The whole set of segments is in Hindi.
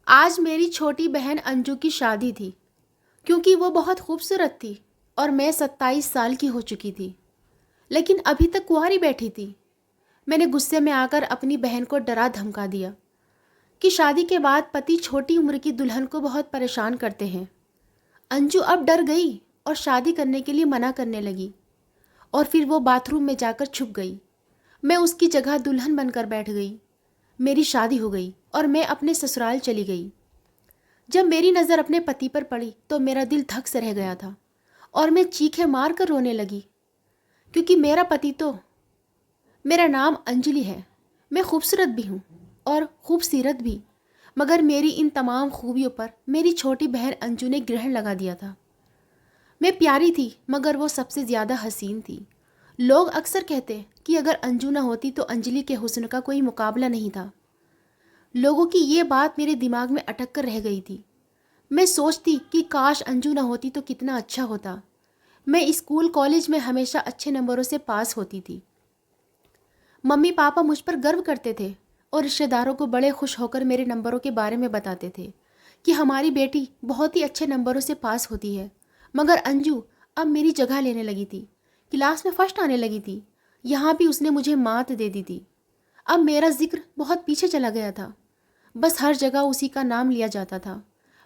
आज मेरी छोटी बहन अंजू की शादी थी। क्योंकि वो बहुत खूबसूरत थी और मैं 27 साल की हो चुकी थी, लेकिन अभी तक कुंवारी बैठी थी। मैंने गुस्से में आकर अपनी बहन को डरा धमका दिया कि शादी के बाद पति छोटी उम्र की दुल्हन को बहुत परेशान करते हैं। अंजू अब डर गई और शादी करने के लिए मना करने लगी और फिर वो बाथरूम में जाकर छुप गई। मैं उसकी जगह दुल्हन बनकर बैठ गई। मेरी शादी हो गई और मैं अपने ससुराल चली गई। जब मेरी नज़र अपने पति पर पड़ी तो मेरा दिल धक से रह गया था और मैं चीखें मार कर रोने लगी, क्योंकि मेरा पति तो, मेरा नाम अंजलि है। मैं खूबसूरत भी हूँ और खूबसीरत भी, मगर मेरी इन तमाम खूबियों पर मेरी छोटी बहन अंजू ने ग्रहण लगा दिया था। मैं प्यारी थी मगर वो सबसे ज़्यादा हसीन थी। लोग अक्सर कहते कि अगर अंजू ना होती तो अंजलि के हुस्न का कोई मुकाबला नहीं था। लोगों की ये बात मेरे दिमाग में अटक कर रह गई थी। मैं सोचती कि काश अंजू ना होती तो कितना अच्छा होता। मैं स्कूल कॉलेज में हमेशा अच्छे नंबरों से पास होती थी। मम्मी पापा मुझ पर गर्व करते थे और रिश्तेदारों को बड़े खुश होकर मेरे नंबरों के बारे में बताते थे कि हमारी बेटी बहुत ही अच्छे नंबरों से पास होती है। मगर अंजू अब मेरी जगह लेने लगी थी। क्लास में फर्स्ट आने लगी थी। यहाँ भी उसने मुझे मात दे दी थी। अब मेरा जिक्र बहुत पीछे चला गया था। बस हर जगह उसी का नाम लिया जाता था।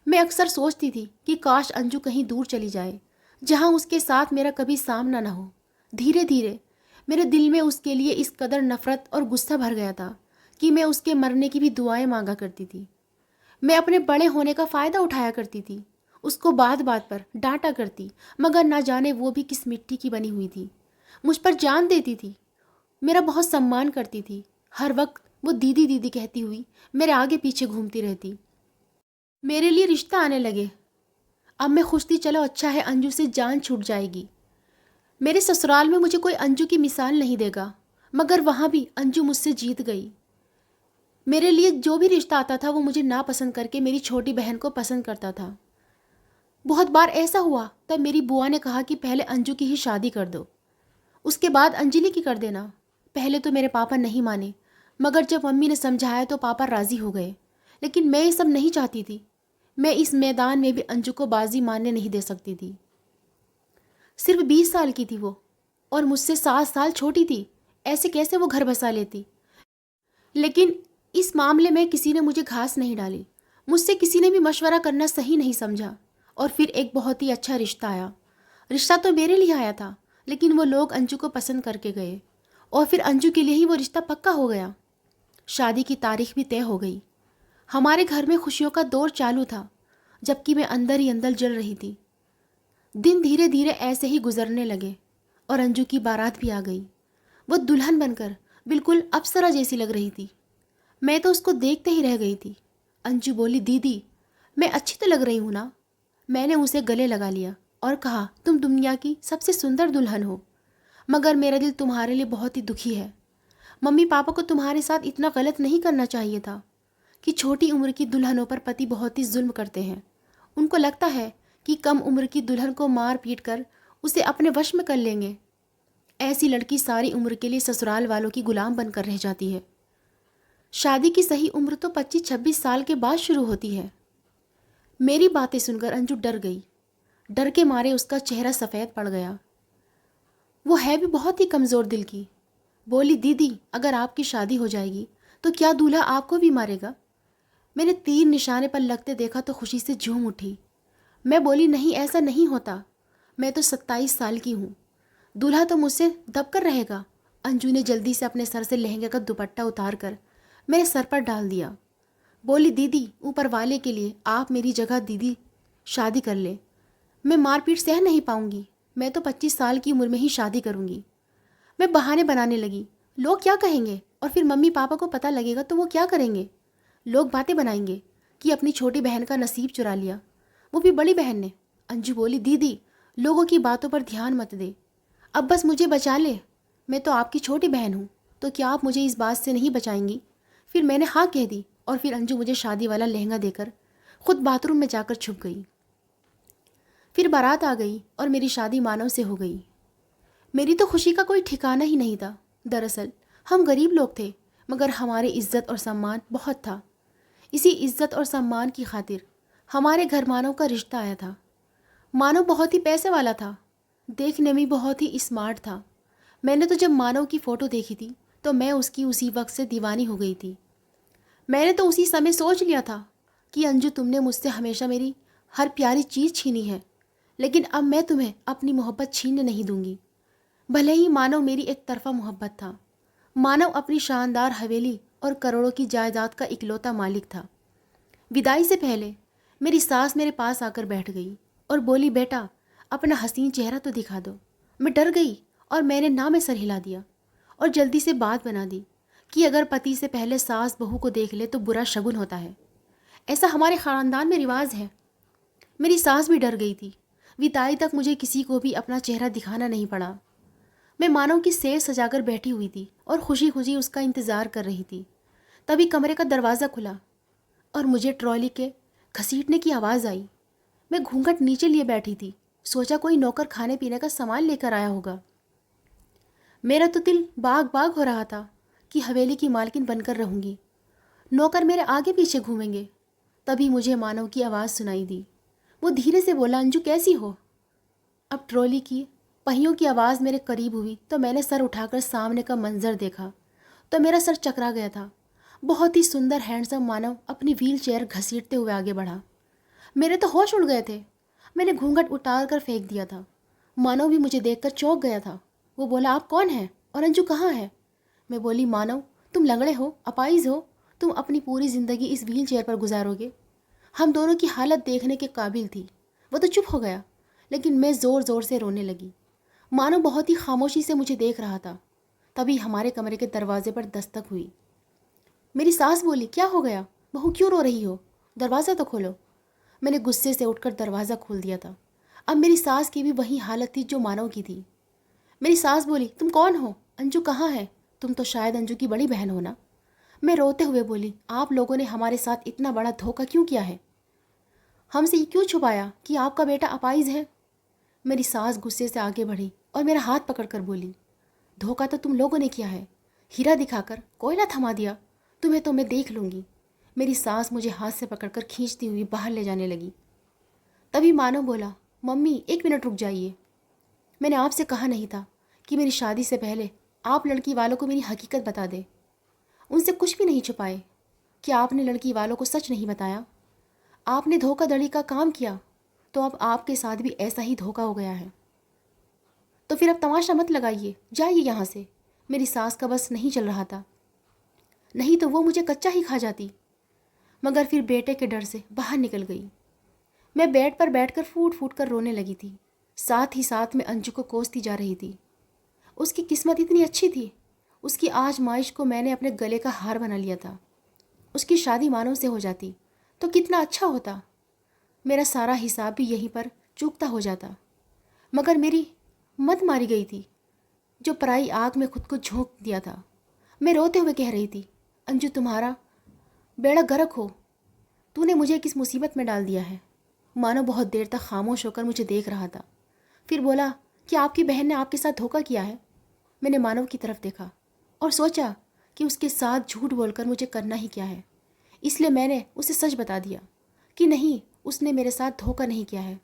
मैं अक्सर सोचती थी कि काश अंजू कहीं दूर चली जाए, जहाँ उसके साथ मेरा कभी सामना न हो। धीरे धीरे मेरे दिल में उसके लिए इस कदर नफरत और गुस्सा भर गया था कि मैं उसके मरने की भी दुआएं मांगा करती थी। मैं अपने बड़े होने का फ़ायदा उठाया करती थी। उसको बात बात पर डांटा करती, मगर ना जाने वो भी किस मिट्टी की बनी हुई थी। मुझ पर जान देती थी, मेरा बहुत सम्मान करती थी। हर वक्त वो दीदी दीदी कहती हुई मेरे आगे पीछे घूमती रहती। मेरे लिए रिश्ता आने लगे। अब मैं खुश थी, चलो अच्छा है, अंजू से जान छूट जाएगी। मेरे ससुराल में मुझे कोई अंजू की मिसाल नहीं देगा, मगर वहाँ भी अंजू मुझसे जीत गई। मेरे लिए जो भी रिश्ता आता था वो मुझे नापसंद करके मेरी छोटी बहन को पसंद करता था। बहुत बार ऐसा हुआ, तब मेरी बुआ ने कहा कि पहले अंजू की ही शादी कर दो, उसके बाद अंजलि की कर देना। पहले तो मेरे पापा नहीं माने, मगर जब मम्मी ने समझाया तो पापा राज़ी हो गए। लेकिन मैं ये सब नहीं चाहती थी। मैं इस मैदान में भी अंजू को बाजी मारने नहीं दे सकती थी। सिर्फ 20 साल की थी वो और मुझसे 7 साल छोटी थी। ऐसे कैसे वो घर बसा लेती। लेकिन इस मामले में किसी ने मुझे घास नहीं डाली। मुझसे किसी ने भी मशवरा करना सही नहीं समझा। और फिर एक बहुत ही अच्छा रिश्ता आया। रिश्ता तो मेरे लिए आया था, लेकिन वो लोग अंजू को पसंद करके गए और फिर अंजू के लिए ही वो रिश्ता पक्का हो गया। शादी की तारीख भी तय हो गई। हमारे घर में खुशियों का दौर चालू था, जबकि मैं अंदर ही अंदर जल रही थी। दिन धीरे धीरे ऐसे ही गुजरने लगे और अंजू की बारात भी आ गई। वो दुल्हन बनकर बिल्कुल अप्सरा जैसी लग रही थी। मैं तो उसको देखते ही रह गई थी। अंजू बोली, दीदी मैं अच्छी तो लग रही हूँ ना। मैंने उसे गले लगा लिया और कहा, तुम दुनिया की सबसे सुंदर दुल्हन हो, मगर मेरा दिल तुम्हारे लिए बहुत ही दुखी है। मम्मी पापा को तुम्हारे साथ इतना गलत नहीं करना चाहिए था कि छोटी उम्र की दुल्हनों पर पति बहुत ही जुल्म करते हैं। उनको लगता है कि कम उम्र की दुल्हन को मार पीट कर उसे अपने वश में कर लेंगे। ऐसी लड़की सारी उम्र के लिए ससुराल वालों की गुलाम बनकर रह जाती है। शादी की सही उम्र तो 25-26 साल के बाद शुरू होती है। मेरी बातें सुनकर अंजू डर गई। डर के मारे उसका चेहरा सफ़ेद पड़ गया। वो है भी बहुत ही कमज़ोर दिल की। बोली, दीदी अगर आपकी शादी हो जाएगी तो क्या दूल्हा आपको भी मारेगा? मैंने तीर निशाने पर लगते देखा तो खुशी से झूम उठी। मैं बोली, नहीं ऐसा नहीं होता। मैं तो 27 साल की हूँ। दूल्हा तो मुझसे दबकर रहेगा। अंजू ने जल्दी से अपने सर से लहंगे का दुपट्टा उतार कर मेरे सर पर डाल दिया। बोली, दीदी ऊपर वाले के लिए आप मेरी जगह दीदी शादी कर ले। मैं मारपीट सह नहीं पाऊंगी। मैं तो 25 साल की उम्र में ही शादी करूंगी। मैं बहाने बनाने लगी। लोग क्या कहेंगे और फिर मम्मी पापा को पता लगेगा तो वो क्या करेंगे? लोग बातें बनाएंगे कि अपनी छोटी बहन का नसीब चुरा लिया, वो भी बड़ी बहन ने। अंजू बोली, दीदी लोगों की बातों पर ध्यान मत दे, अब बस मुझे बचा ले। मैं तो आपकी छोटी बहन हूँ, तो क्या आप मुझे इस बात से नहीं बचाएंगी? फिर मैंने हाँ कह दी और फिर अंजू मुझे शादी वाला लहंगा देकर खुद बाथरूम में जाकर छुप गई। फिर बारात आ गई और मेरी शादी मानव से हो गई। मेरी तो खुशी का कोई ठिकाना ही नहीं था। दरअसल हम गरीब लोग थे, मगर हमारी इज्जत और सम्मान बहुत था। इसी इज्जत और सम्मान की खातिर हमारे घर मानव का रिश्ता आया था। मानव बहुत ही पैसे वाला था, देखने में बहुत ही स्मार्ट था। मैंने तो जब मानव की फ़ोटो देखी थी तो मैं उसकी उसी वक्त से दीवानी हो गई थी। मैंने तो उसी समय सोच लिया था कि अंजू, तुमने मुझसे हमेशा मेरी हर प्यारी चीज़ छीनी है, लेकिन अब मैं तुम्हें अपनी मोहब्बत छीनने नहीं दूंगी। भले ही मानव मेरी एक तरफा मोहब्बत था। मानव अपनी शानदार हवेली और करोड़ों की जायदाद का इकलौता मालिक था। विदाई से पहले मेरी सास मेरे पास आकर बैठ गई और बोली, बेटा अपना हसीन चेहरा तो दिखा दो। मैं डर गई और मैंने ना में सर हिला दिया और जल्दी से बात बना दी कि अगर पति से पहले सास बहू को देख ले तो बुरा शगुन होता है। ऐसा हमारे ख़ानदान में रिवाज है। मेरी सास भी डर गई थी। विदाई तक मुझे किसी को भी अपना चेहरा दिखाना नहीं पड़ा। मैं मानव की सेज सजाकर बैठी हुई थी और खुशी खुशी उसका इंतज़ार कर रही थी। तभी कमरे का दरवाज़ा खुला और मुझे ट्रॉली के घसीटने की आवाज़ आई। मैं घूंघट नीचे लिए बैठी थी। सोचा कोई नौकर खाने पीने का सामान लेकर आया होगा। मेरा तो दिल बाग बाग हो रहा था कि हवेली की मालकिन बनकर रहूँगी, नौकर मेरे आगे पीछे घूमेंगे। तभी मुझे मानव की आवाज़ सुनाई दी। वो धीरे से बोला, अंजू कैसी हो? अब ट्रॉली की पहियों की आवाज़ मेरे करीब हुई तो मैंने सर उठाकर सामने का मंजर देखा तो मेरा सर चकरा गया था। बहुत ही सुंदर हैंडसम मानव अपनी व्हील चेयर घसीटते हुए आगे बढ़ा। मेरे तो होश उड़ गए थे। मैंने घूंघट उतार कर फेंक दिया था। मानव भी मुझे देखकर चौंक गया था। वो बोला, आप कौन हैं और अंजू कहाँ है? मैं बोली, मानव तुम लंगड़े हो, अपाइज हो, तुम अपनी पूरी ज़िंदगी इस व्हील चेयर पर गुजारोगे। हम दोनों की हालत देखने के काबिल थी। वो तो चुप हो गया, लेकिन मैं ज़ोर ज़ोर से रोने लगी। मानव बहुत ही खामोशी से मुझे देख रहा था। तभी हमारे कमरे के दरवाजे पर दस्तक हुई। मेरी सास बोली, क्या हो गया बहू, क्यों रो रही हो? दरवाज़ा तो खोलो। मैंने गुस्से से उठकर दरवाज़ा खोल दिया था। अब मेरी सास की भी वही हालत थी जो मानव की थी। मेरी सास बोली, तुम कौन हो? अंजू कहाँ है? तुम तो शायद अंजू की बड़ी बहन हो ना। मैं रोते हुए बोली, आप लोगों ने हमारे साथ इतना बड़ा धोखा क्यों किया है? हमसे ये क्यों छुपाया कि आपका बेटा अपाइज है? मेरी सास गुस्से से आगे बढ़ी और मेरा हाथ पकड़कर बोली, धोखा तो तुम लोगों ने किया है। हीरा दिखाकर कोयला थमा दिया। तुम्हें तो मैं देख लूँगी। मेरी सास मुझे हाथ से पकड़कर खींचती हुई बाहर ले जाने लगी। तभी मानव बोला, मम्मी 1 मिनट रुक जाइए। मैंने आपसे कहा नहीं था कि मेरी शादी से पहले आप लड़की वालों को मेरी हकीकत बता दें। उनसे कुछ भी नहीं छुपाए। क्या आपने लड़की वालों को सच नहीं बताया? आपने धोखाधड़ी का काम किया तो अब आपके साथ भी ऐसा ही धोखा हो गया है। तो फिर अब तमाशा मत लगाइए, जाइए यहाँ से। मेरी सास का बस नहीं चल रहा था, नहीं तो वो मुझे कच्चा ही खा जाती। मगर फिर बेटे के डर से बाहर निकल गई। मैं बेड पर बैठकर फूट फूट कर रोने लगी थी। साथ ही साथ में अंजू को कोसती जा रही थी। उसकी किस्मत इतनी अच्छी थी। उसकी आजमाइश को मैंने अपने गले का हार बना लिया था। उसकी शादी मानव से हो जाती तो कितना अच्छा होता। मेरा सारा हिसाब भी यहीं पर चूकता हो जाता। मगर मेरी मत मारी गई थी, जो पराई आग में खुद को झोंक दिया था। मैं रोते हुए कह रही थी, अंजू तुम्हारा बेड़ा गर्क हो, तूने मुझे किस मुसीबत में डाल दिया है। मानो बहुत देर तक खामोश होकर मुझे देख रहा था। फिर बोला, कि आपकी बहन ने आपके साथ धोखा किया है? मैंने मानव की तरफ देखा और सोचा कि उसके साथ झूठ बोलकर मुझे करना ही क्या है। इसलिए मैंने उसे सच बता दिया कि नहीं, उसने मेरे साथ धोखा नहीं किया है,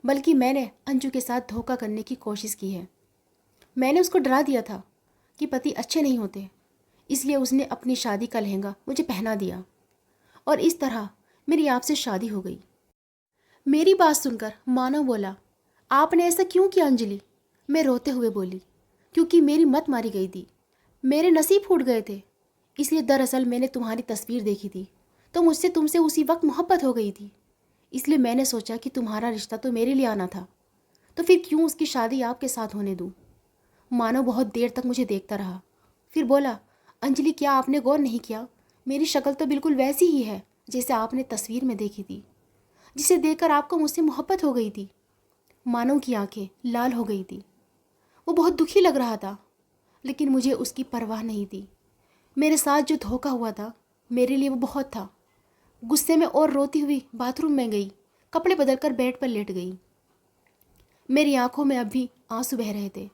बल्कि मैंने अंजू के साथ धोखा करने की कोशिश की है। मैंने उसको डरा दिया था कि पति अच्छे नहीं होते, इसलिए उसने अपनी शादी का लहंगा मुझे पहना दिया और इस तरह मेरी आपसे शादी हो गई। मेरी बात सुनकर मानव बोला, आपने ऐसा क्यों किया अंजलि? मैं रोते हुए बोली, क्योंकि मेरी मत मारी गई थी, मेरे नसीब फूट गए थे। इसलिए दरअसल मैंने तुम्हारी तस्वीर देखी थी तो मुझसे तुमसे उसी वक्त मोहब्बत हो गई थी। इसलिए मैंने सोचा कि तुम्हारा रिश्ता तो मेरे लिए आना था, तो फिर क्यों उसकी शादी आपके साथ होने दूँ। मानव बहुत देर तक मुझे देखता रहा, फिर बोला, अंजलि क्या आपने गौर नहीं किया, मेरी शक्ल तो बिल्कुल वैसी ही है जैसे आपने तस्वीर में देखी थी, जिसे देखकर आपको मुझसे मोहब्बत हो गई थी। मानव की आंखें लाल हो गई थी। वो बहुत दुखी लग रहा था, लेकिन मुझे उसकी परवाह नहीं थी। मेरे साथ जो धोखा हुआ था मेरे लिए वो बहुत था। गुस्से में और रोती हुई बाथरूम में गई, कपड़े बदलकर बेड पर लेट गई। मेरी आंखों में अब भी आंसू बह रहे थे।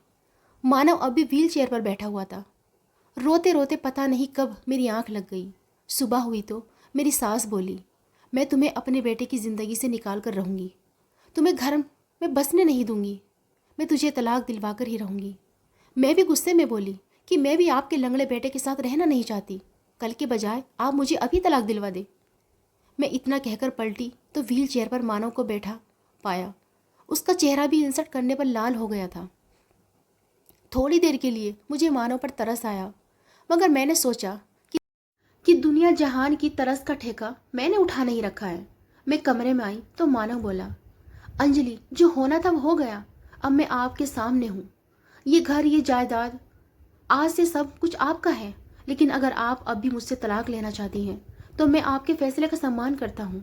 मानव अभी व्हील चेयर पर बैठा हुआ था। रोते रोते पता नहीं कब मेरी आंख लग गई। सुबह हुई तो मेरी सास बोली, मैं तुम्हें अपने बेटे की ज़िंदगी से निकाल कर रहूँगी, तुम्हें घर में बसने नहीं दूंगी, मैं तुझे तलाक दिलवा कर ही रहूँगी। मैं भी गुस्से में बोली कि मैं भी आपके लंगड़े बेटे के साथ रहना नहीं चाहती, कल के बजाय आप मुझे अभी तलाक दिलवा दे। मैं इतना कहकर पलटी तो व्हील चेयर पर मानव को बैठा पाया। उसका चेहरा भी इंसल्ट करने पर लाल हो गया था। थोड़ी देर के लिए मुझे मानव पर तरस आया, मगर मैंने सोचा कि दुनिया जहान की तरस का ठेका मैंने उठा नहीं रखा है। मैं कमरे में आई तो मानव बोला, अंजलि, जो होना था वो हो गया, अब मैं आपके सामने हूँ। ये घर, ये जायदाद, आज से सब कुछ आपका है, लेकिन अगर आप अब भी मुझसे तलाक लेना चाहती हैं तो मैं आपके फैसले का सम्मान करता हूँ।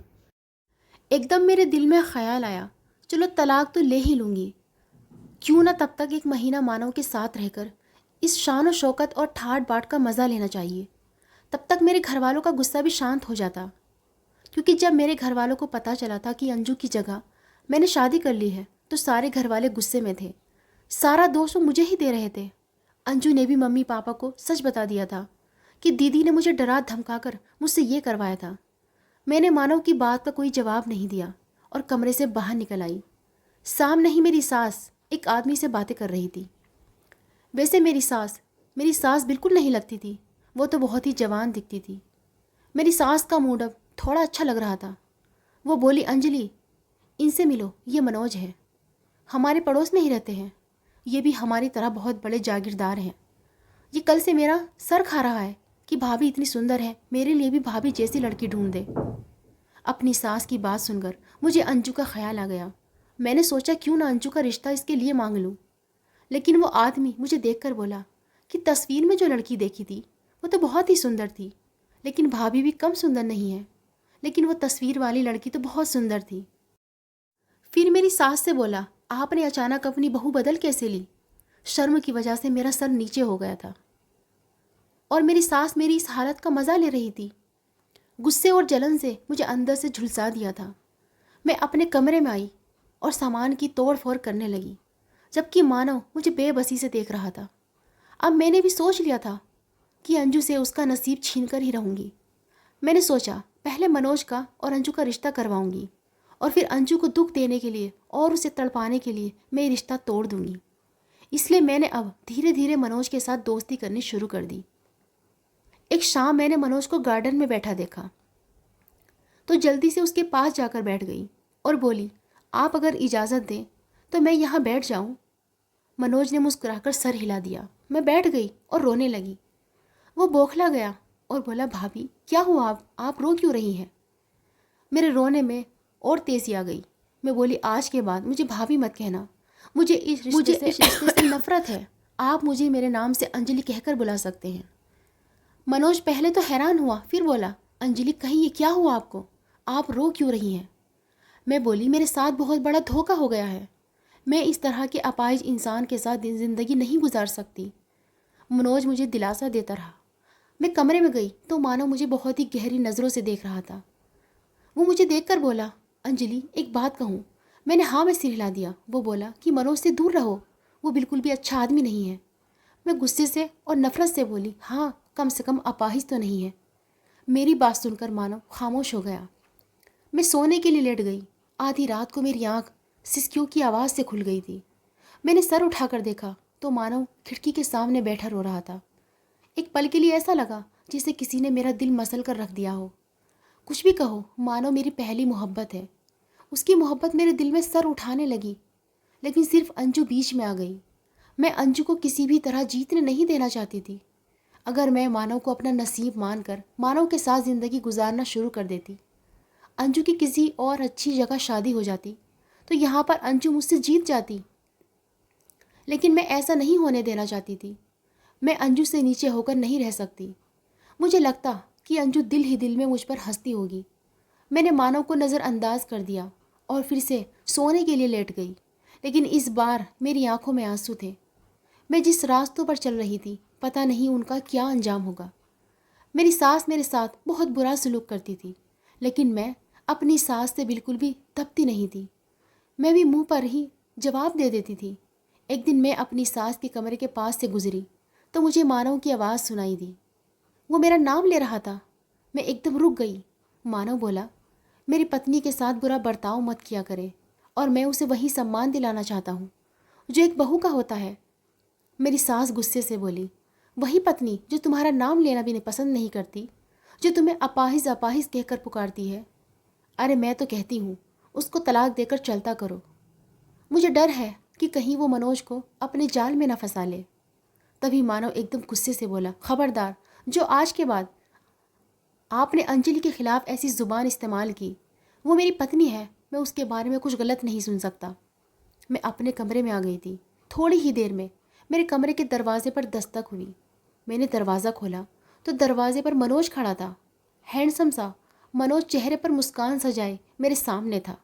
एकदम मेरे दिल में ख्याल आया, चलो तलाक तो ले ही लूँगी, क्यों ना तब तक एक महीना मानव के साथ रहकर इस शान व शौकत और ठाट बाट का मज़ा लेना चाहिए। तब तक मेरे घर वालों का गुस्सा भी शांत हो जाता, क्योंकि जब मेरे घर वालों को पता चला था कि अंजू की जगह मैंने शादी कर ली है तो सारे घर वाले गुस्से में थे। सारा दोष वो मुझे ही दे रहे थे। अंजू ने भी मम्मी पापा को सच बता दिया था कि दीदी ने मुझे डरा धमकाकर मुझसे ये करवाया था। मैंने मानव की बात का कोई जवाब नहीं दिया और कमरे से बाहर निकल आई। सामने ही मेरी सास एक आदमी से बातें कर रही थी। वैसे मेरी सास बिल्कुल नहीं लगती थी, वो तो बहुत ही जवान दिखती थी। मेरी सास का मूड अब थोड़ा अच्छा लग रहा था। वो बोली, अंजलि, इनसे मिलो, ये मनोज है, हमारे पड़ोस में ही रहते हैं, ये भी हमारी तरह बहुत बड़े जागीरदार हैं। ये कल से मेरा सर खा रहा है कि भाभी इतनी सुंदर है, मेरे लिए भी भाभी जैसी लड़की ढूंढ दे। अपनी सास की बात सुनकर मुझे अंजू का ख्याल आ गया। मैंने सोचा क्यों ना अंजू का रिश्ता इसके लिए मांग लूँ। लेकिन वो आदमी मुझे देखकर बोला कि तस्वीर में जो लड़की देखी थी वो तो बहुत ही सुंदर थी, लेकिन भाभी भी कम सुंदर नहीं है, लेकिन वो तस्वीर वाली लड़की तो बहुत सुंदर थी। फिर मेरी सास से बोला, आपने अचानक अपनी बहू बदल कैसे ली? शर्म की वजह से मेरा सर नीचे हो गया था और मेरी सास मेरी इस हालत का मज़ा ले रही थी। गुस्से और जलन से मुझे अंदर से झुलसा दिया था। मैं अपने कमरे में आई और सामान की तोड़ फोड़ करने लगी, जबकि मानव मुझे बेबसी से देख रहा था। अब मैंने भी सोच लिया था कि अंजू से उसका नसीब छीन कर ही रहूँगी। मैंने सोचा पहले मनोज का और अंजू का रिश्ता करवाऊँगी और फिर अंजू को दुख देने के लिए और उसे तड़पाने के लिए मैं ये रिश्ता तोड़ दूँगी। इसलिए मैंने अब धीरे धीरे मनोज के साथ दोस्ती करनी शुरू कर दी। एक शाम मैंने मनोज को गार्डन में बैठा देखा तो जल्दी से उसके पास जाकर बैठ गई और बोली, आप अगर इजाज़त दें तो मैं यहाँ बैठ जाऊँ। मनोज ने मुस्कुराकर सर हिला दिया। मैं बैठ गई और रोने लगी। वो बौखला गया और बोला, भाभी क्या हुआ, आप रो क्यों रही हैं? मेरे रोने में और तेज़ी आ गई। मैं बोली, आज के बाद मुझे भाभी मत कहना, मुझे इस रिश्ते से नफरत है। आप मुझे मेरे नाम से अंजलि कहकर बुला सकते हैं। मनोज पहले तो हैरान हुआ, फिर बोला, अंजलि कहीं ये क्या हुआ आपको, आप रो क्यों रही हैं? मैं बोली, मेरे साथ बहुत बड़ा धोखा हो गया है, मैं इस तरह के अपाहिज इंसान के साथ ज़िंदगी नहीं गुजार सकती। मनोज मुझे दिलासा देता रहा। मैं कमरे में गई तो मानो मुझे बहुत ही गहरी नज़रों से देख रहा था। वो मुझे देखकर बोला, अंजलि एक बात कहूँ? मैंने हाँ में सिर हिला दिया। वो बोला कि मनोज से दूर रहो, वो बिल्कुल भी अच्छा आदमी नहीं है। मैं गुस्से से और नफरत से बोली, हाँ, कम से कम अपाहिज तो नहीं है। मेरी बात सुनकर मानो खामोश हो गया। मैं सोने के लिए लेट गई। आधी रात को मेरी आँख सिसकियों की आवाज़ से खुल गई थी। मैंने सर उठाकर देखा तो मानव खिड़की के सामने बैठा रो रहा था। एक पल के लिए ऐसा लगा जैसे किसी ने मेरा दिल मसल कर रख दिया हो। कुछ भी कहो, मानो मेरी पहली मोहब्बत है। उसकी मोहब्बत मेरे दिल में सर उठाने लगी, लेकिन सिर्फ अंजू बीच में आ गई। मैं अंजू को किसी भी तरह जीतने नहीं देना चाहती थी। अगर मैं मानव को अपना नसीब मानकर मानव के साथ ज़िंदगी गुजारना शुरू कर देती, अंजू की किसी और अच्छी जगह शादी हो जाती, तो यहाँ पर अंजू मुझसे जीत जाती। लेकिन मैं ऐसा नहीं होने देना चाहती थी। मैं अंजू से नीचे होकर नहीं रह सकती। मुझे लगता कि अंजू दिल ही दिल में मुझ पर हंसती होगी। मैंने मानव को नज़रअंदाज कर दिया और फिर से सोने के लिए लेट गई। लेकिन इस बार मेरी आंखों में आंसू थे। मैं जिस रास्तों पर चल रही थी, पता नहीं उनका क्या अंजाम होगा। मेरी सास मेरे साथ बहुत बुरा सलूक करती थी, लेकिन मैं अपनी सास से बिल्कुल भी दबती नहीं थी। मैं भी मुंह पर ही जवाब दे देती थी। एक दिन मैं अपनी सास के कमरे के पास से गुजरी तो मुझे मानव की आवाज़ सुनाई दी। वो मेरा नाम ले रहा था। मैं एकदम रुक गई मानव बोला, मेरी पत्नी के साथ बुरा बर्ताव मत किया करे और मैं उसे वही सम्मान दिलाना चाहता हूँ जो एक बहू का होता है। मेरी सास गुस्से से बोली, वही पत्नी जो तुम्हारा नाम लेना भी पसंद नहीं करती, जो तुम्हें अपाहिज अपाहिज कहकर पुकारती है। अरे मैं तो कहती हूँ उसको तलाक देकर चलता करो। मुझे डर है कि कहीं वो मनोज को अपने जाल में न फंसा ले। तभी मानव एकदम गुस्से से बोला, खबरदार, जो आज के बाद आपने अंजलि के खिलाफ ऐसी ज़ुबान इस्तेमाल की, वो मेरी पत्नी है, मैं उसके बारे में कुछ गलत नहीं सुन सकता। मैं अपने कमरे में आ गई थी। थोड़ी ही देर में मेरे कमरे के दरवाजे पर दस्तक हुई। मैंने दरवाज़ा खोला तो दरवाजे पर मनोज खड़ा था। हैंडसम सा मनोज चेहरे पर मुस्कान सजाए मेरे सामने था।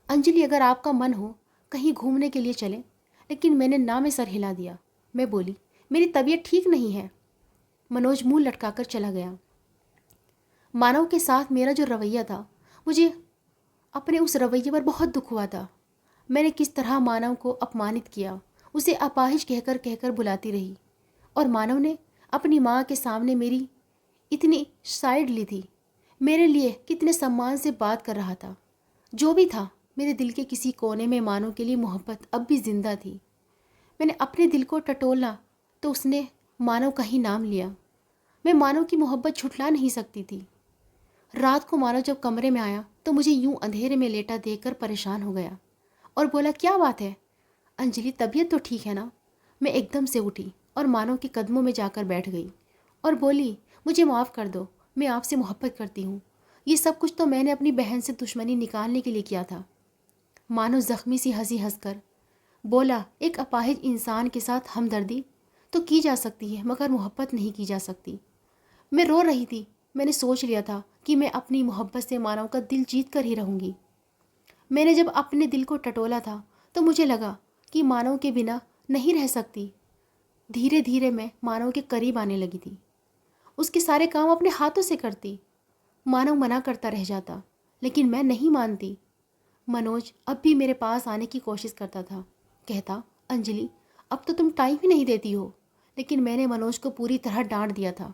अंजलि, अगर आपका मन हो कहीं घूमने के लिए चलें। लेकिन मैंने ना में सर हिला दिया। मैं बोली, मेरी तबीयत ठीक नहीं है। मनोज मुंह लटकाकर चला गया। मानव के साथ मेरा जो रवैया था, मुझे अपने उस रवैये पर बहुत दुख हुआ था। मैंने किस तरह मानव को अपमानित किया, उसे अपाहिज कहकर कहकर बुलाती रही, और मानव ने अपनी माँ के सामने मेरी इतनी साइड ली थी। मेरे लिए कितने सम्मान से बात कर रहा था। जो भी था, मेरे दिल के किसी कोने में मानव के लिए मोहब्बत अब भी जिंदा थी। मैंने अपने दिल को टटोला तो उसने मानव का ही नाम लिया। मैं मानव की मोहब्बत छुटला नहीं सकती थी। रात को मानव जब कमरे में आया तो मुझे यूं अंधेरे में लेटा देखकर परेशान हो गया और बोला, क्या बात है अंजलि, तबीयत तो ठीक है ना? मैं एकदम से उठी और मानव के कदमों में जाकर बैठ गई और बोली, मुझे माफ़ कर दो, मैं आपसे मोहब्बत करती हूँ। ये सब कुछ तो मैंने अपनी बहन से दुश्मनी निकालने के लिए किया था। मानव ज़ख्मी सी हंसी हंसकर बोला, एक अपाहिज इंसान के साथ हमदर्दी तो की जा सकती है, मगर मोहब्बत नहीं की जा सकती। मैं रो रही थी। मैंने सोच लिया था कि मैं अपनी मोहब्बत से मानव का दिल जीत कर ही रहूँगी। मैंने जब अपने दिल को टटोला था तो मुझे लगा कि मानव के बिना नहीं रह सकती। धीरे धीरे मैं मानव के करीब आने लगी थी। उसके सारे काम अपने हाथों से करती। मानव मना करता रह जाता, लेकिन मैं नहीं मानती। मनोज अब भी मेरे पास आने की कोशिश करता था। कहता, अंजलि, अब तो तुम टाइम ही नहीं देती हो। लेकिन मैंने मनोज को पूरी तरह डांट दिया था।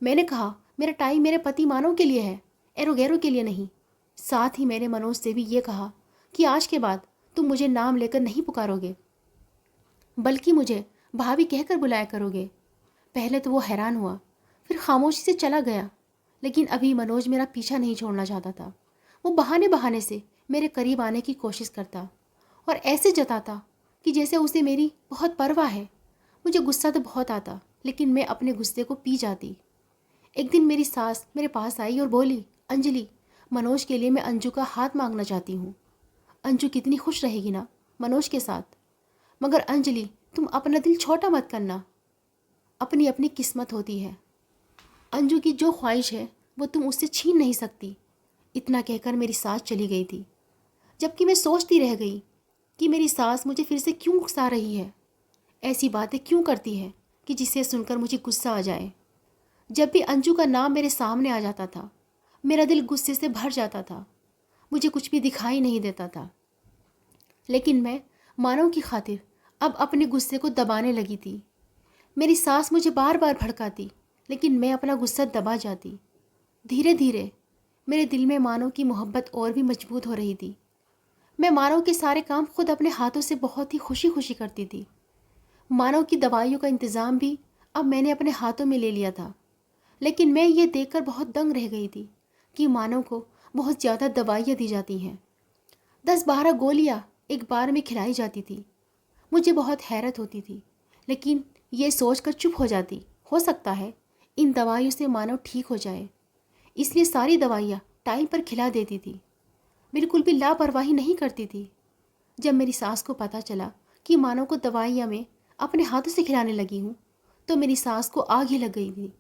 मैंने कहा, मेरा टाइम मेरे पति मानव के लिए है, एरो गैरो के लिए नहीं। साथ ही मैंने मनोज से भी ये कहा कि आज के बाद तुम मुझे नाम लेकर नहीं पुकारोगे, बल्कि मुझे भाभी कहकर बुलाया करोगे। पहले तो वो हैरान हुआ, फिर खामोशी से चला गया। लेकिन अभी मनोज मेरा पीछा नहीं छोड़ना चाहता था। वो बहाने बहाने से मेरे करीब आने की कोशिश करता और ऐसे जताता कि जैसे उसे मेरी बहुत परवाह है। मुझे गुस्सा तो बहुत आता, लेकिन मैं अपने गुस्से को पी जाती। एक दिन मेरी सास मेरे पास आई और बोली, अंजलि, मनोज के लिए मैं अंजू का हाथ मांगना चाहती हूँ। अंजू कितनी खुश रहेगी ना मनोज के साथ। मगर अंजलि, तुम अपना दिल छोटा मत करना, अपनी अपनी किस्मत होती है। अंजू की जो ख्वाहिश है वो तुम उससे छीन नहीं सकती। इतना कहकर मेरी सास चली गई थी, जबकि मैं सोचती रह गई कि मेरी सास मुझे फिर से क्यों उकसा रही है, ऐसी बातें क्यों करती है कि जिसे सुनकर मुझे गुस्सा आ जाए। जब भी अंजू का नाम मेरे सामने आ जाता था, मेरा दिल गुस्से से भर जाता था। मुझे कुछ भी दिखाई नहीं देता था। लेकिन मैं मानव की खातिर अब अपने गुस्से को दबाने लगी थी। मेरी सास मुझे बार बार भड़काती, लेकिन मैं अपना गुस्सा दबा जाती। धीरे धीरे मेरे दिल में मानव की मोहब्बत और भी मजबूत हो रही थी। मैं मानव के सारे काम खुद अपने हाथों से बहुत ही खुशी खुशी करती थी। मानव की दवाइयों का इंतज़ाम भी अब मैंने अपने हाथों में ले लिया था। लेकिन मैं ये देखकर बहुत दंग रह गई थी कि मानव को बहुत ज़्यादा दवाइयाँ दी जाती हैं। 10-12 गोलियाँ एक बार में खिलाई जाती थी। मुझे बहुत हैरत होती थी, लेकिन ये सोचकर चुप हो जाती, हो सकता है इन दवाइयों से मानव ठीक हो जाए। इसलिए सारी दवाइयाँ टाइम पर खिला देती थी, बिल्कुल भी लापरवाही नहीं करती थी। जब मेरी सास को पता चला कि मानव को दवाइयाँ मैं अपने हाथों से खिलाने लगी हूँ, तो मेरी सास को आग ही लग गई थी।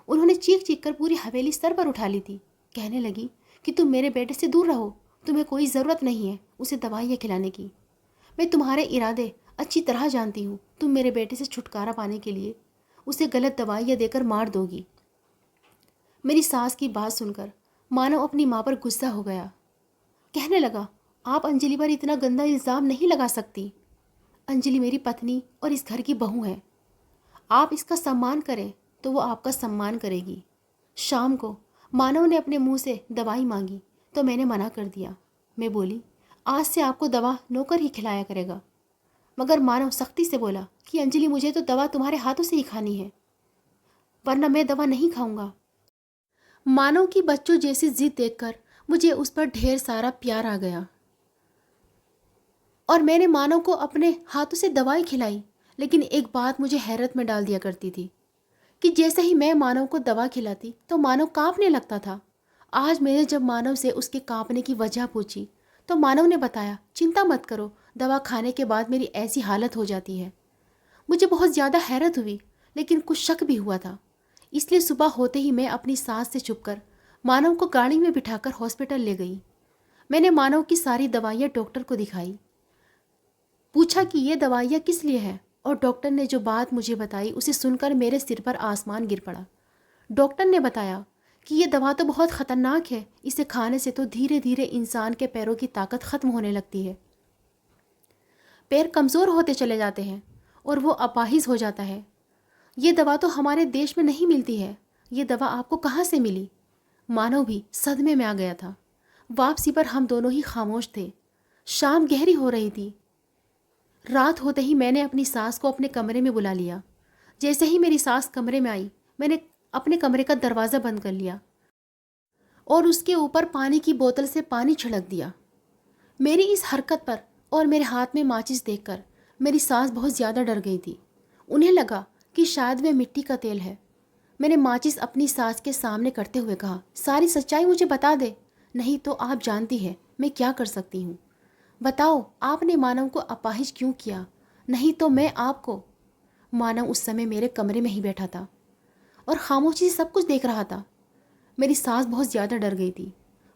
उन्होंने चीख चीख कर पूरी हवेली सर पर उठा ली थी। कहने लगी कि तुम मेरे बेटे से दूर रहो, तुम्हें कोई ज़रूरत नहीं है उसे दवाइयाँ खिलाने की। मैं तुम्हारे इरादे अच्छी तरह जानती हूँ। तुम मेरे बेटे से छुटकारा पाने के लिए उसे गलत दवाइयाँ देकर मार दोगी। मेरी सास की बात सुनकर मानव अपनी माँ पर गुस्सा हो गया। कहने लगा, आप अंजलि पर इतना गंदा इल्ज़ाम नहीं लगा सकती। अंजलि मेरी पत्नी और इस घर की बहू है। आप इसका सम्मान करें तो वो आपका सम्मान करेगी। शाम को मानव ने अपने मुंह से दवाई मांगी तो मैंने मना कर दिया। मैं बोली, आज से आपको दवा नौकर ही खिलाया करेगा। मगर मानव सख्ती से बोला कि अंजलि, मुझे तो दवा तुम्हारे हाथों से ही खानी है, वरना मैं दवा नहीं खाऊंगा। मानव की बच्चों जैसी जिद देखकर मुझे उस पर ढेर सारा प्यार आ गया और मैंने मानव को अपने हाथों से दवाई खिलाई। लेकिन एक बात मुझे हैरत में डाल दिया करती थी कि जैसे ही मैं मानव को दवा खिलाती तो मानव कांपने लगता था। आज मैंने जब मानव से उसके कांपने की वजह पूछी तो मानव ने बताया, चिंता मत करो, दवा खाने के बाद मेरी ऐसी हालत हो जाती है। मुझे बहुत ज़्यादा हैरत हुई, लेकिन कुछ शक भी हुआ था। इसलिए सुबह होते ही मैं अपनी सास से छुपकर मानव को गाड़ी में बिठाकर हॉस्पिटल ले गई। मैंने मानव की सारी दवाइयाँ डॉक्टर को दिखाई, पूछा कि ये दवाइयाँ किस लिए है, और डॉक्टर ने जो बात मुझे बताई उसे सुनकर मेरे सिर पर आसमान गिर पड़ा। डॉक्टर ने बताया कि ये दवा तो बहुत ख़तरनाक है, इसे खाने से तो धीरे धीरे इंसान के पैरों की ताकत ख़त्म होने लगती है, पैर कमज़ोर होते चले जाते हैं और वो अपाहिज हो जाता है। ये दवा तो हमारे देश में नहीं मिलती है, ये दवा आपको कहाँ से मिली? मानव भी सदमे में आ गया था। वापसी पर हम दोनों ही खामोश थे। शाम गहरी हो रही थी। रात होते ही मैंने अपनी सास को अपने कमरे में बुला लिया। जैसे ही मेरी सास कमरे में आई, मैंने अपने कमरे का दरवाज़ा बंद कर लिया और उसके ऊपर पानी की बोतल से पानी छिड़क दिया। मेरी इस हरकत पर और मेरे हाथ में माचिस देखकर मेरी सास बहुत ज़्यादा डर गई थी। उन्हें लगा कि शायद वह मिट्टी का तेल है। मैंने माचिस अपनी सास के सामने करते हुए कहा, सारी सच्चाई मुझे बता दे, नहीं तो आप जानती है मैं क्या कर सकती हूँ। बताओ, आपने मानव को अपाहिज क्यों किया? नहीं तो मैं आपको। मानव उस समय मेरे कमरे में ही बैठा था और खामोशी से सब कुछ देख रहा था। मेरी सास बहुत ज़्यादा डर गई थी।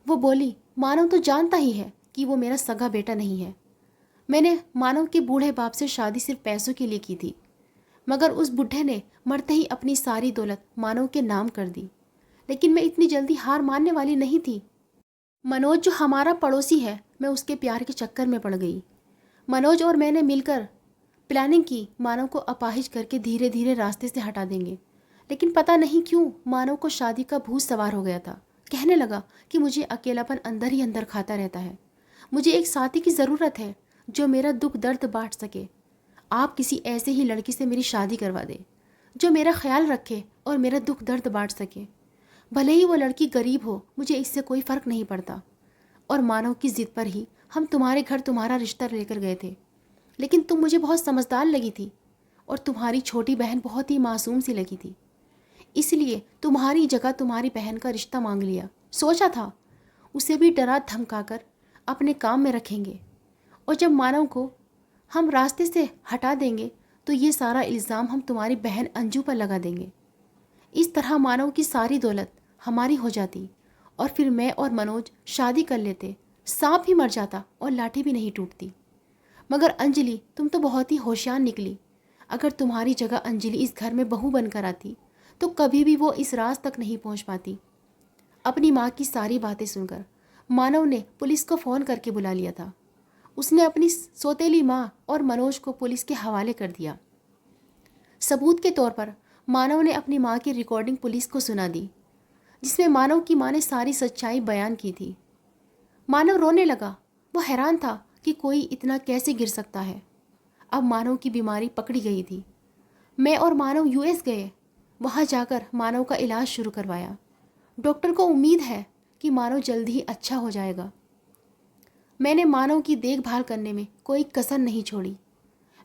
वो बोली, मानव तो जानता ही है कि वो मेरा सगा बेटा नहीं है। मैंने मानव के बूढ़े बाप से शादी सिर्फ पैसों के लिए की थी, मगर उस बुढ़े ने मरते ही अपनी सारी दौलत मानव के नाम कर दी। लेकिन मैं इतनी जल्दी हार मानने वाली नहीं थी। मनोज जो हमारा पड़ोसी है, मैं उसके प्यार के चक्कर में पड़ गई। मनोज और मैंने मिलकर प्लानिंग की, मानव को अपाहिज करके धीरे धीरे रास्ते से हटा देंगे। लेकिन पता नहीं क्यों मानव को शादी का भूत सवार हो गया था। कहने लगा कि मुझे अकेलापन अंदर ही अंदर खाता रहता है, मुझे एक साथी की ज़रूरत है जो मेरा दुख दर्द बांट सके। आप किसी ऐसे ही लड़की से मेरी शादी करवा दे जो मेरा ख्याल रखे और मेरा दुख दर्द बांट सके। भले ही वो लड़की गरीब हो, मुझे इससे कोई फ़र्क नहीं पड़ता। और मानव की ज़िद पर ही हम तुम्हारे घर तुम्हारा रिश्ता लेकर गए थे। लेकिन तुम मुझे बहुत समझदार लगी थी और तुम्हारी छोटी बहन बहुत ही मासूम सी लगी थी, इसलिए तुम्हारी जगह तुम्हारी बहन का रिश्ता मांग लिया। सोचा था उसे भी डरा धमकाकर अपने काम में रखेंगे, और जब मानव को हम रास्ते से हटा देंगे तो ये सारा इल्ज़ाम हम तुम्हारी बहन अंजू पर लगा देंगे। इस तरह मानव की सारी दौलत हमारी हो जाती और फिर मैं और मनोज शादी कर लेते। सांप भी मर जाता और लाठी भी नहीं टूटती। मगर अंजलि, तुम तो बहुत ही होशियार निकली। अगर तुम्हारी जगह अंजलि इस घर में बहू बनकर आती तो कभी भी वो इस राज तक नहीं पहुंच पाती। अपनी माँ की सारी बातें सुनकर मानव ने पुलिस को फ़ोन करके बुला लिया था। उसने अपनी सौतेली माँ और मनोज को पुलिस के हवाले कर दिया। सबूत के तौर पर मानव ने अपनी माँ की रिकॉर्डिंग पुलिस को सुना दी, जिसमें मानव की माँ ने सारी सच्चाई बयान की थी। मानव रोने लगा। वो हैरान था कि कोई इतना कैसे गिर सकता है। अब मानव की बीमारी पकड़ी गई थी। मैं और मानव यूएस गए। वहाँ जाकर मानव का इलाज शुरू करवाया। डॉक्टर को उम्मीद है कि मानव जल्द ही अच्छा हो जाएगा। मैंने मानव की देखभाल करने में कोई कसर नहीं छोड़ी।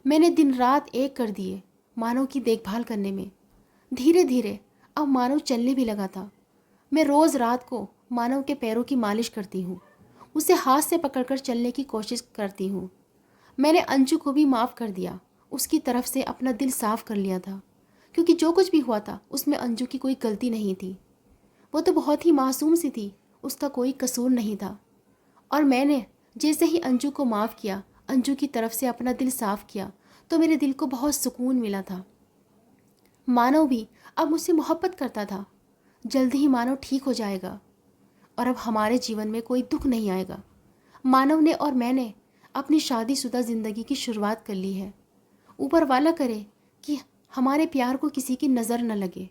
मैंने दिन रात एक कर दिए मानव की देखभाल करने में। धीरे धीरे अब मानव चलने भी लगा था। मैं रोज़ रात को मानव के पैरों की मालिश करती हूँ, उसे हाथ से पकड़कर चलने की कोशिश करती हूँ। मैंने अंजू को भी माफ़ कर दिया, उसकी तरफ से अपना दिल साफ़ कर लिया था, क्योंकि जो कुछ भी हुआ था उसमें अंजू की कोई गलती नहीं थी। वो तो बहुत ही मासूम सी थी, उसका कोई कसूर नहीं था। और मैंने जैसे ही अंजू को माफ़ किया, अंजू की तरफ से अपना दिल साफ़ किया, तो मेरे दिल को बहुत सुकून मिला था। मानव भी अब मुझसे मोहब्बत करता था। जल्द ही मानव ठीक हो जाएगा और अब हमारे जीवन में कोई दुख नहीं आएगा। मानव ने और मैंने अपनी शादीशुदा ज़िंदगी की शुरुआत कर ली है। ऊपर वाला करे कि हमारे प्यार को किसी की नज़र न लगे।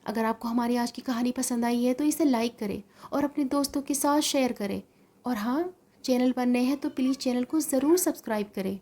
अगर आपको हमारी आज की कहानी पसंद आई है तो इसे लाइक करें और अपने दोस्तों के साथ शेयर करें। और हाँ, चैनल पर नए हैं तो प्लीज़ चैनल को ज़रूर सब्सक्राइब करें।